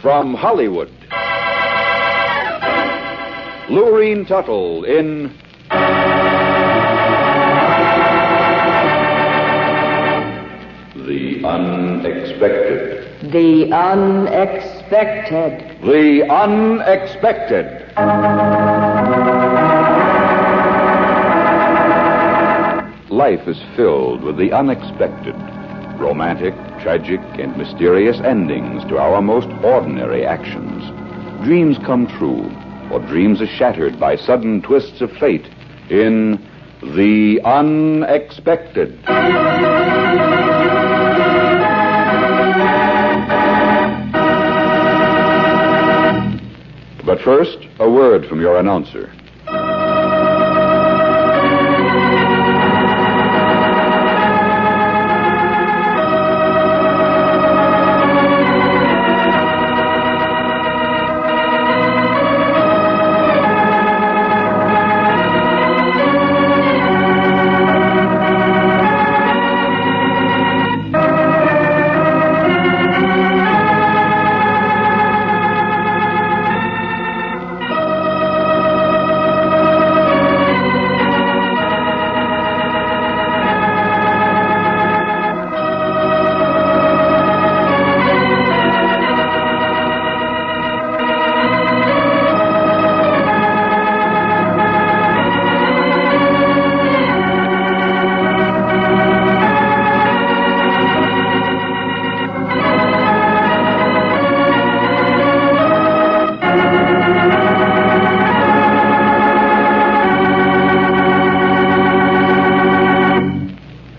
from Hollywood. Lurene Tuttle in The Unexpected. The Unexpected. The Unexpected. Life is filled with the unexpected. Romantic, tragic, and mysterious endings to our most ordinary actions. Dreams come true, or dreams are shattered by sudden twists of fate in The Unexpected. But first, a word from your announcer.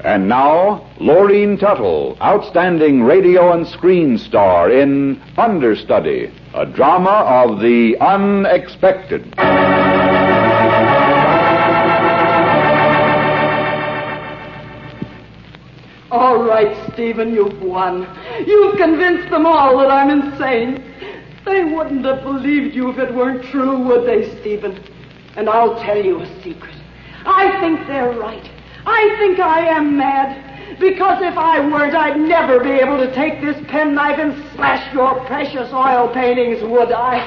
And now, Lurene Tuttle, outstanding radio and screen star in Understudy, a drama of the unexpected. All right, Stephen, you've won. You've convinced them all that I'm insane. They wouldn't have believed you if it weren't true, would they, Stephen? And I'll tell you a secret. I think they're right. I think I am mad, because if I weren't, I'd never be able to take this penknife and slash your precious oil paintings, would I?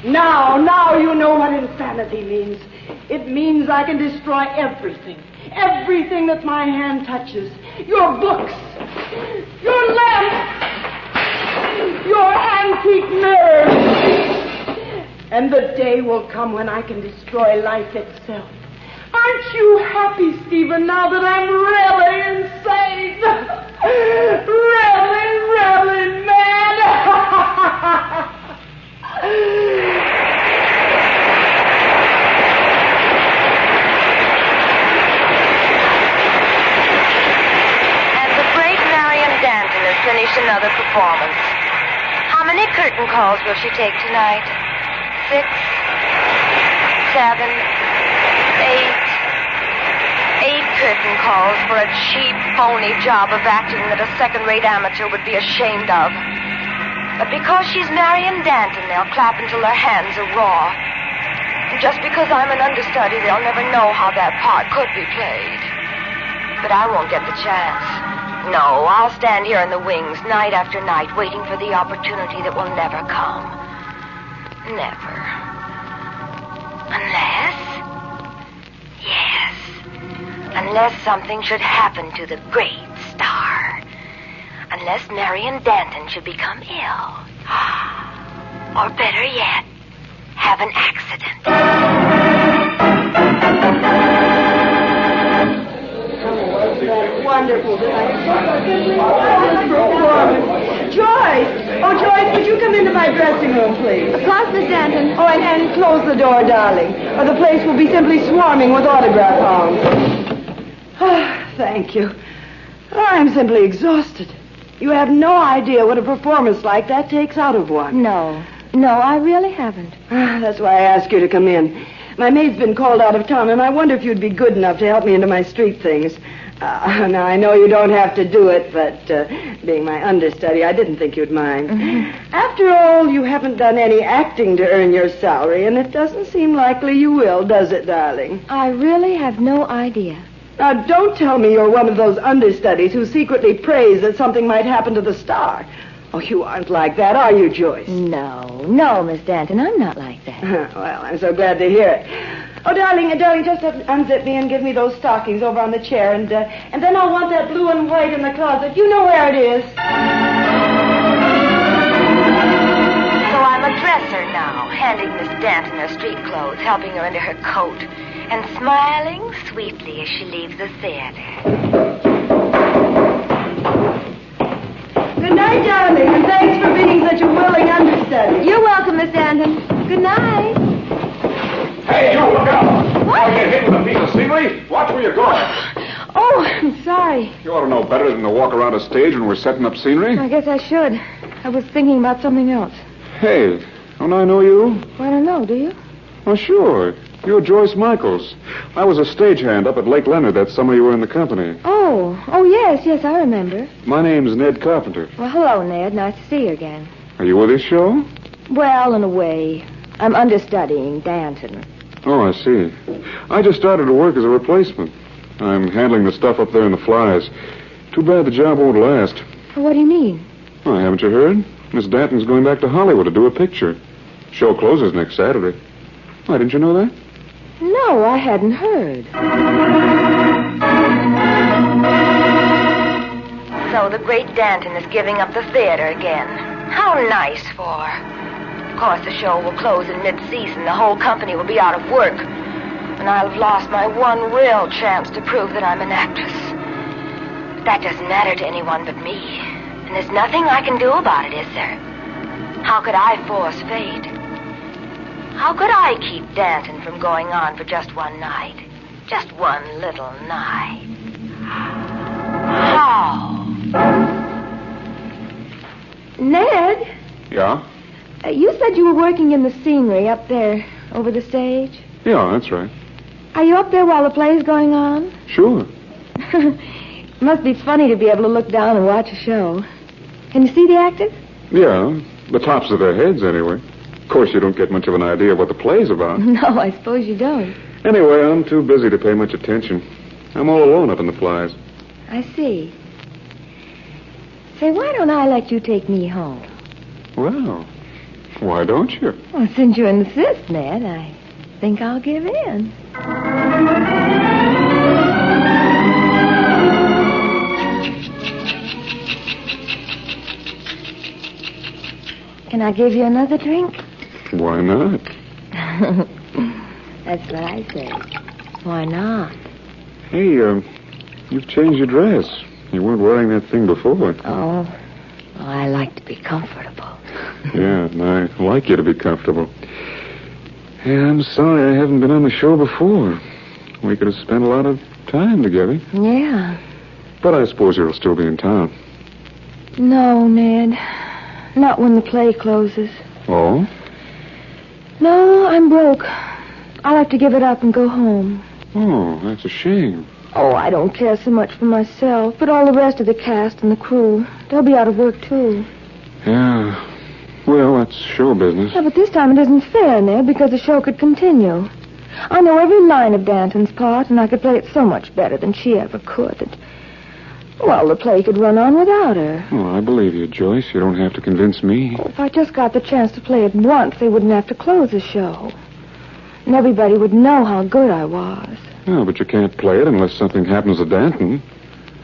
Now you know what insanity means. It means I can destroy everything that my hand touches. Your books, your lamps, your antique mirrors. And the day will come when I can destroy life itself. Aren't you happy, Stephen, now that I'm really insane? Really mad? And the great Marian Danton has finished another performance. How many curtain calls will she take tonight? 6, 7, 8 curtain calls for a cheap, phony job of acting that a second-rate amateur would be ashamed of. But because she's Marian Danton, they'll clap until their hands are raw. And just because I'm an understudy, they'll never know how that part could be played. But I won't get the chance. No, I'll stand here in the wings night after night, waiting for the opportunity that will never come. Never. Unless something should happen to the great star. Unless Marian Danton should become ill. Or better yet, have an accident. Wonderful tonight. Joyce! Oh, Joyce, would you come into my dressing room, please? Of course, Miss Danton. Oh, and close the door, darling, or the place will be simply swarming with autograph hounds. Thank you. I'm simply exhausted. You have no idea what a performance like that takes out of one. No, I really haven't. That's why I asked you to come in. My maid's been called out of town, and I wonder if you'd be good enough to help me into my street things. Now, I know you don't have to do it, but being my understudy, I didn't think you'd mind. Mm-hmm. After all, you haven't done any acting to earn your salary, and it doesn't seem likely you will, does it, darling? I really have no idea. Now, don't tell me you're one of those understudies who secretly prays that something might happen to the star. Oh, you aren't like that, are you, Joyce? No, Miss Danton, I'm not like that. Well, I'm so glad to hear it. Oh, darling, just unzip me and give me those stockings over on the chair, and then I'll want that blue and white in the closet. You know where it is. So I'm a dresser now, handing Miss Danton her street clothes, helping her into her coat, and smiling sweetly as she leaves the theater. Good night, darling, and thanks for being such a willing understudy. You're welcome, Miss Danton. Good night. Hey, you, look out! What? I'll get hit with a piece of scenery. Watch where you're going. Oh, I'm sorry. You ought to know better than to walk around a stage when we're setting up scenery. I guess I should. I was thinking about something else. Hey, don't I know you? I don't know, do you? Oh, sure. You're Joyce Michaels. I was a stagehand up at Lake Leonard that summer you were in the company. Oh, yes, I remember. My name's Ned Carpenter. Well, hello, Ned. Nice to see you again. Are you with this show? Well, in a way. I'm understudying Danton. Oh, I see. I just started to work as a replacement. I'm handling the stuff up there in the flies. Too bad the job won't last. Well, what do you mean? Oh, haven't you heard? Miss Danton's going back to Hollywood to do a picture. Show closes next Saturday. Why, didn't you know that? No, I hadn't heard. So the great Danton is giving up the theater again. How nice for her. Of course, the show will close in mid-season. The whole company will be out of work. And I'll have lost my one real chance to prove that I'm an actress. But that doesn't matter to anyone but me. And there's nothing I can do about it, is there? How could I force fate? How could I keep Danton from going on for just one night? Just one little night. How? Ned, Yeah? you said you were working in the scenery up there over the stage. Yeah, that's right. Are you up there while the play's going on? Sure. It must be funny to be able to look down and watch a show. Can you see the actors? Yeah, the tops of their heads, anyway. Of course, you don't get much of an idea of what the play's about. No, I suppose you don't. Anyway, I'm too busy to pay much attention. I'm all alone up in the flies. I see. Say, why don't I let you take me home? Well, why don't you? Well, since you insist, Ned, I think I'll give in. Can I give you another drink? Why not? That's what I say. Why not? Hey, you've changed your dress. You weren't wearing that thing before. Oh, well, I like to be comfortable. Yeah, and I like you to be comfortable. Hey, I'm sorry I haven't been on the show before. We could have spent a lot of time together. Yeah. But I suppose you'll still be in town. No, Ned. Not when the play closes. Oh? No, I'm broke. I'll have to give it up and go home. Oh, that's a shame. Oh, I don't care so much for myself, but all the rest of the cast and the crew, they'll be out of work, too. Yeah. Well, that's show business. Yeah, but this time it isn't fair, Ned, because the show could continue. I know every line of Danton's part, and I could play it so much better than she ever could. And, well, the play could run on without her. Oh, I believe you, Joyce. You don't have to convince me. If I just got the chance to play it once, they wouldn't have to close the show. And everybody would know how good I was. Oh, but you can't play it unless something happens to Danton.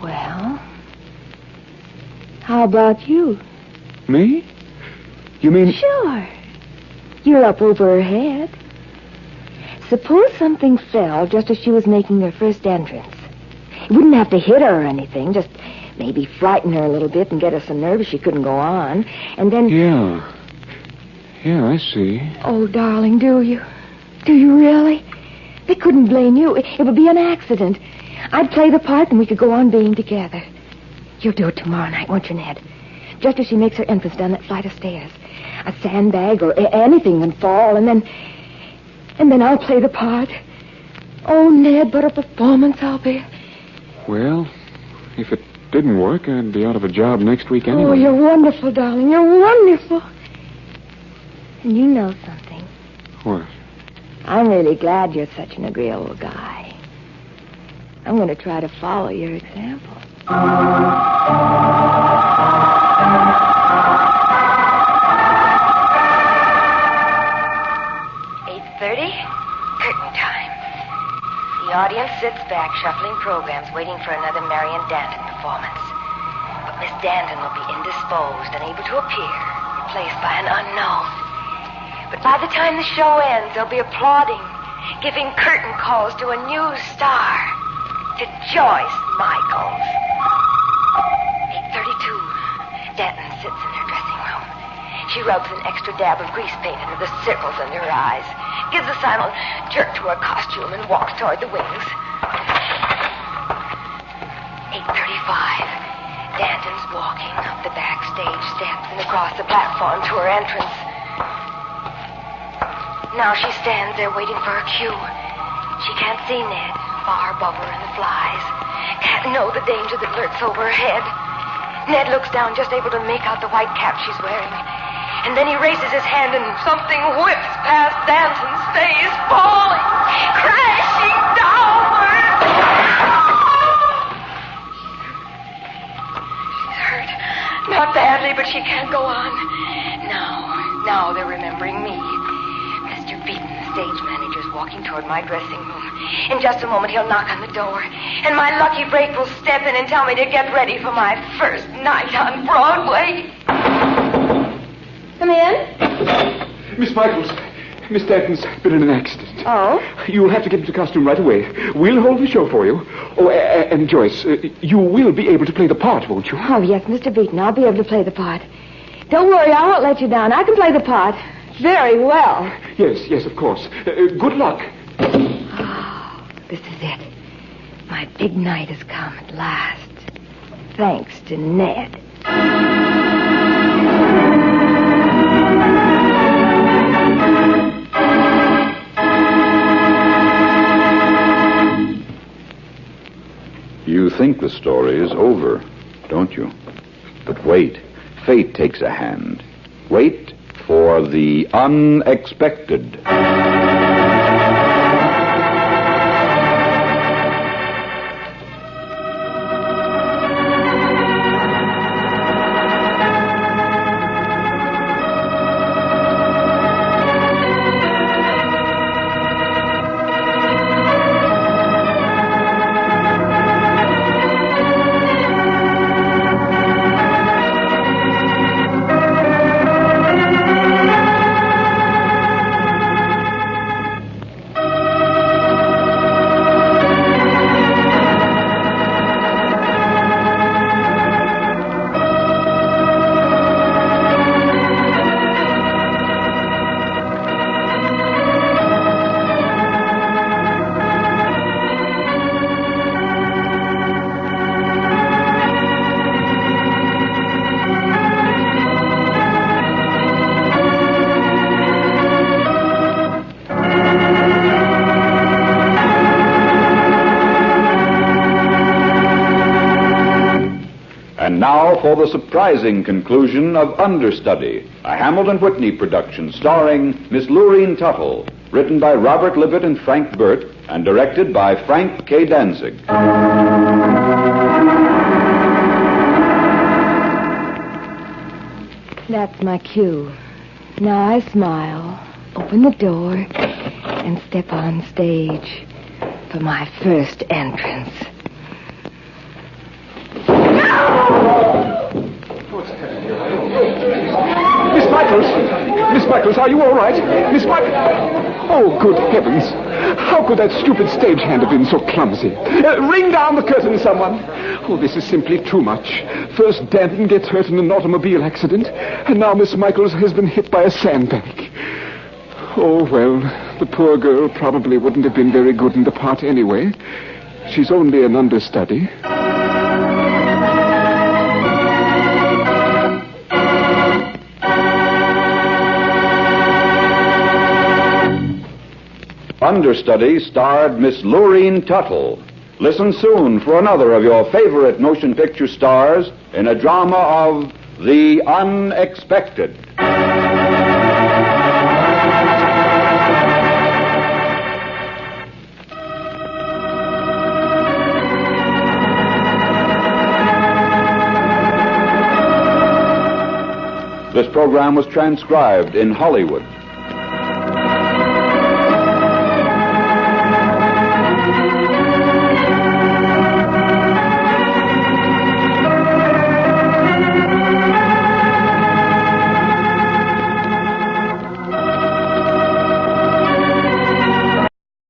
Well, how about you? Me? You mean... Sure. You're up over her head. Suppose something fell just as she was making her first entrance. You wouldn't have to hit her or anything, just maybe frighten her a little bit and get her so nervous she couldn't go on. And then... Yeah. Yeah, I see. Oh, darling, do you? Do you really? They couldn't blame you. It would be an accident. I'd play the part and we could go on being together. You'll do it tomorrow night, won't you, Ned? Just as she makes her entrance down that flight of stairs. A sandbag or anything can fall, and then I'll play the part. Oh, Ned, what a performance I'll be. Well, if it didn't work, I'd be out of a job next week anyway. Oh, you're wonderful, darling. You're wonderful. And you know something. What? I'm really glad you're such an agreeable guy. I'm going to try to follow your example. Curtain time. The audience sits back, shuffling programs, waiting for another Marion Danton performance. But Miss Danton will be indisposed, unable to appear, replaced by an unknown. But by the time the show ends, they'll be applauding, giving curtain calls to a new star, to Joyce Michaels. 8:32. Danton sits in her dressing room. She rubs an extra dab of grease paint into the circles under her eyes, gives a silent jerk to her costume, and walks toward the wings. 8:35. Danton's walking up the backstage steps and across the platform to her entrance. Now she stands there waiting for her cue. She can't see Ned, far above her in the flies. Can't know the danger that lurks over her head. Ned looks down, just able to make out the white cap she's wearing. And then he raises his hand and something whips past Danton's face, falling, crashing downward. She's hurt. Not badly, but she can't go on. Now they're remembering me. Mr. Beaton, the stage manager, is walking toward my dressing room. In just a moment, he'll knock on the door, and my lucky break will step in and tell me to get ready for my first night on Broadway. Come in. Miss Michaels, Miss Danton's been in an accident. Oh? You'll have to get into costume right away. We'll hold the show for you. Oh, and Joyce, you will be able to play the part, won't you? Oh, yes, Mr. Beaton. I'll be able to play the part. Don't worry, I won't let you down. I can play the part very well. Yes, of course. Good luck. Oh, this is it. My big night has come at last. Thanks to Ned. You think the story is over, don't you? But wait. Fate takes a hand. Wait for the unexpected. And now for the surprising conclusion of Understudy, a Hamilton Whitney production starring Miss Lurene Tuttle, written by Robert Libet and Frank Burt, and directed by Frank K. Danzig. That's my cue. Now I smile, open the door, and step on stage for my first entrance. Miss Michaels, are you all right? Miss Michaels. Oh, good heavens. How could that stupid stagehand have been so clumsy? Ring down the curtain, someone. Oh, this is simply too much. First, Danton gets hurt in an automobile accident, and now Miss Michaels has been hit by a sandbag. Oh, well, the poor girl probably wouldn't have been very good in the part anyway. She's only an understudy. Understudy starred Miss Lurene Tuttle. Listen soon for another of your favorite motion picture stars in a drama of the unexpected. This program was transcribed in Hollywood